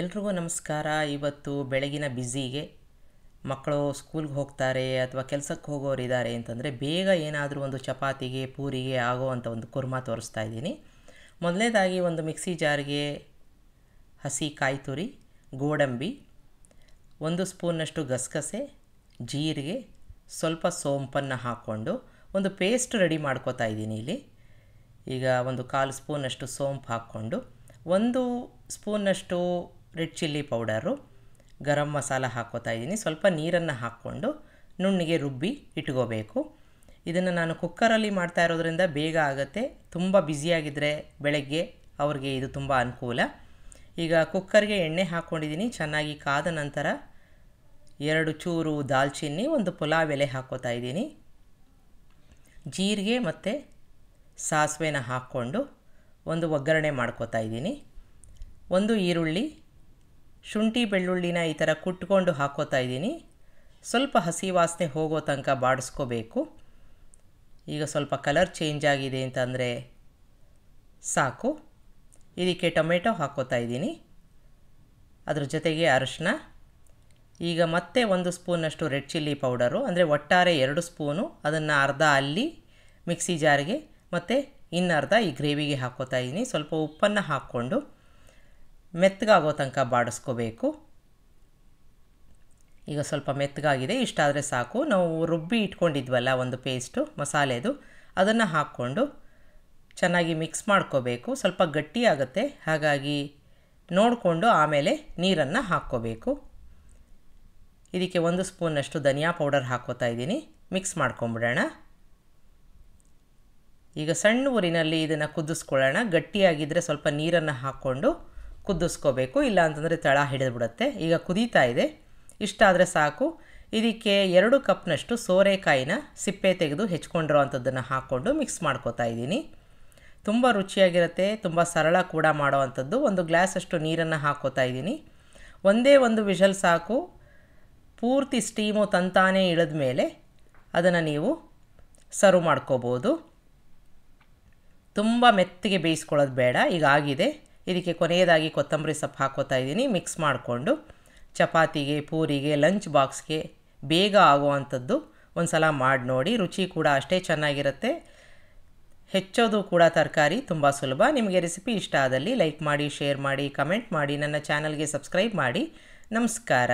ಎಲ್ರಿಗೂ ನಮಸ್ಕಾರ. ಇವತ್ತು ಬೆಳಗಿನ ಬ್ಯುಸಿಗೆ ಮಕ್ಕಳು ಸ್ಕೂಲ್ಗೆ ಹೋಗ್ತಾರೆ ಅಥವಾ ಕೆಲಸಕ್ಕೆ ಹೋಗೋರಿದ್ದಾರೆ ಅಂತಂದರೆ ಬೇಗ ಏನಾದರೂ ಒಂದು ಚಪಾತಿಗೆ ಪೂರಿಗೆ ಆಗೋವಂಥ ಒಂದು ಕುರ್ಮಾ ತೋರಿಸ್ತಾ ಇದ್ದೀನಿ. ಮೊದಲನೇದಾಗಿ ಒಂದು ಮಿಕ್ಸಿ ಜಾರ್ಗೆ ಹಸಿ ಕಾಯಿ ತುರಿ, ಗೋಡಂಬಿ, 1 ಸ್ಪೂನ್ನಷ್ಟು ಗಸಗಸೆ, ಜೀರಿಗೆ, ಸ್ವಲ್ಪ ಸೋಂಪನ್ನು ಹಾಕ್ಕೊಂಡು ಒಂದು ಪೇಸ್ಟ್ ರೆಡಿ ಮಾಡ್ಕೋತಾ ಇದ್ದೀನಿ. ಇಲ್ಲಿ ಈಗ 1/4 ಸ್ಪೂನಷ್ಟು ಸೋಂಪು ಹಾಕ್ಕೊಂಡು 1 ಸ್ಪೂನಷ್ಟು red chilli powder, garam masala ಹಾಕ್ಕೋತಾ ಇದ್ದೀನಿ. ಸ್ವಲ್ಪ ನೀರನ್ನು ಹಾಕ್ಕೊಂಡು ನುಣ್ಣಗೆ ರುಬ್ಬಿ ಇಟ್ಕೋಬೇಕು. ಇದನ್ನು ನಾನು ಕುಕ್ಕರಲ್ಲಿ ಮಾಡ್ತಾ ಇರೋದ್ರಿಂದ ಬೇಗ ಆಗುತ್ತೆ. ತುಂಬ ಬ್ಯುಸಿಯಾಗಿದ್ದರೆ ಬೆಳಗ್ಗೆ ಅವ್ರಿಗೆ ಇದು ತುಂಬ ಅನುಕೂಲ. ಈಗ ಕುಕ್ಕರ್ಗೆ ಎಣ್ಣೆ ಹಾಕ್ಕೊಂಡಿದ್ದೀನಿ. ಚೆನ್ನಾಗಿ ಕಾದ ನಂತರ 2 ಚೂರು ದಾಲ್ಚಿನ್ನಿ, 1 ಪುಲಾವ್ ಎಲೆ ಹಾಕ್ಕೋತಾ ಇದ್ದೀನಿ. ಜೀರಿಗೆ ಮತ್ತು ಸಾಸಿವೆನ ಹಾಕ್ಕೊಂಡು ಒಂದು ಒಗ್ಗರಣೆ ಮಾಡ್ಕೋತಾ ಇದ್ದೀನಿ. 1 ಈರುಳ್ಳಿ, ಶುಂಠಿ ಬೆಳ್ಳುಳ್ಳಿನ ಈ ಥರ ಕುಟ್ಕೊಂಡು ಹಾಕ್ಕೋತಾ ಇದ್ದೀನಿ. ಸ್ವಲ್ಪ ಹಸಿ ವಾಸನೆ ಹೋಗೋ ತನಕ ಬಾಡಿಸ್ಕೋಬೇಕು. ಈಗ ಸ್ವಲ್ಪ ಕಲರ್ ಚೇಂಜ್ ಆಗಿದೆ ಅಂತಂದರೆ ಸಾಕು. ಇದಕ್ಕೆ ಟೊಮೆಟೊ ಹಾಕ್ಕೋತಾ ಇದ್ದೀನಿ, ಅದ್ರ ಜೊತೆಗೆ ಅರಿಶಿನ. ಈಗ ಮತ್ತೆ 1 ಸ್ಪೂನಷ್ಟು ರೆಡ್ ಚಿಲ್ಲಿ ಪೌಡರು, ಅಂದರೆ ಒಟ್ಟಾರೆ 2 ಸ್ಪೂನು. ಅದನ್ನು ಅರ್ಧ ಅಲ್ಲಿ ಮಿಕ್ಸಿ ಜಾರ್ಗೆ ಮತ್ತು ಇನ್ನರ್ಧ ಈ ಗ್ರೇವಿಗೆ ಹಾಕ್ಕೋತಾ ಇದ್ದೀನಿ. ಸ್ವಲ್ಪ ಉಪ್ಪನ್ನು ಹಾಕ್ಕೊಂಡು ಮೆತ್ತಗಾಗೋ ತನಕ ಬಾಡಿಸ್ಕೋಬೇಕು. ಈಗ ಸ್ವಲ್ಪ ಮೆತ್ತಗಾಗಿದೆ, ಇಷ್ಟಾದರೆ ಸಾಕು. ನಾವು ರುಬ್ಬಿ ಇಟ್ಕೊಂಡಿದ್ವಲ್ಲ ಒಂದು ಪೇಸ್ಟು ಮಸಾಲೆದು, ಅದನ್ನು ಹಾಕ್ಕೊಂಡು ಚೆನ್ನಾಗಿ ಮಿಕ್ಸ್ ಮಾಡ್ಕೋಬೇಕು. ಸ್ವಲ್ಪ ಗಟ್ಟಿಯಾಗುತ್ತೆ, ಹಾಗಾಗಿ ನೋಡಿಕೊಂಡು ಆಮೇಲೆ ನೀರನ್ನು ಹಾಕ್ಕೋಬೇಕು. ಇದಕ್ಕೆ 1 ಸ್ಪೂನಷ್ಟು ಧನಿಯಾ ಪೌಡರ್ ಹಾಕ್ಕೋತಾ ಇದ್ದೀನಿ. ಮಿಕ್ಸ್ ಮಾಡ್ಕೊಂಬಿಡೋಣ. ಈಗ ಸಣ್ಣ ಊರಿನಲ್ಲಿ ಇದನ್ನು ಕುದಿಸ್ಕೊಳ್ಳೋಣ. ಗಟ್ಟಿಯಾಗಿದ್ದರೆ ಸ್ವಲ್ಪ ನೀರನ್ನು ಹಾಕ್ಕೊಂಡು ಕುದಿಸ್ಕೋಬೇಕು, ಇಲ್ಲ ಅಂತಂದರೆ ತಳ ಹಿಡಿದ್ಬಿಡುತ್ತೆ. ಈಗ ಕುದೀತಾ ಇದೆ, ಇಷ್ಟಾದರೆ ಸಾಕು. ಇದಕ್ಕೆ 2 ಕಪ್ನಷ್ಟು ಸೋರೆಕಾಯಿನ ಸಿಪ್ಪೆ ತೆಗೆದು ಹೆಚ್ಕೊಂಡಿರೋ ಅಂಥದ್ದನ್ನು ಹಾಕ್ಕೊಂಡು ಮಿಕ್ಸ್ ಮಾಡ್ಕೋತಾ ಇದ್ದೀನಿ. ತುಂಬ ರುಚಿಯಾಗಿರುತ್ತೆ, ತುಂಬ ಸರಳ ಕೂಡ ಮಾಡೋ ಅಂಥದ್ದು. 1 ಗ್ಲಾಸಷ್ಟು ನೀರನ್ನು ಹಾಕ್ಕೋತಾ ಇದ್ದೀನಿ. ಒಂದೇ ಒಂದು ವಿಷಲ್ ಸಾಕು. ಪೂರ್ತಿ ಸ್ಟೀಮು ತಂತಾನೇ ಇಳಿದ ಮೇಲೆ ಅದನ್ನು ನೀವು ಸರ್ವ್ ಮಾಡ್ಕೋಬೋದು. ತುಂಬ ಮೆತ್ತಗೆ ಬೇಯಿಸ್ಕೊಳ್ಳೋದು ಬೇಡ. ಈಗ ಆಗಿದೆ. ಇದಕ್ಕೆ ಕೊನೆಯದಾಗಿ ಕೊತ್ತಂಬರಿ ಸೊಪ್ಪು ಹಾಕ್ಕೋತಾ ಇದ್ದೀನಿ. ಮಿಕ್ಸ್ ಮಾಡಿಕೊಂಡು ಚಪಾತಿಗೆ, ಪೂರಿಗೆ, ಲಂಚ್ ಬಾಕ್ಸ್ಗೆ ಬೇಗ ಆಗುವಂಥದ್ದು ಒಂದು ಸಲ ಮಾಡಿ ನೋಡಿ. ರುಚಿ ಕೂಡ ಅಷ್ಟೇ ಚೆನ್ನಾಗಿರುತ್ತೆ. ಹೆಚ್ಚೋದು ಕೂಡ ತರಕಾರಿ ತುಂಬ ಸುಲಭ. ನಿಮಗೆ ರೆಸಿಪಿ ಇಷ್ಟ ಆದಲ್ಲಿ ಲೈಕ್ ಮಾಡಿ, ಶೇರ್ ಮಾಡಿ, ಕಮೆಂಟ್ ಮಾಡಿ, ನನ್ನ ಚಾನಲ್ಗೆ ಸಬ್ಸ್ಕ್ರೈಬ್ ಮಾಡಿ. ನಮಸ್ಕಾರ.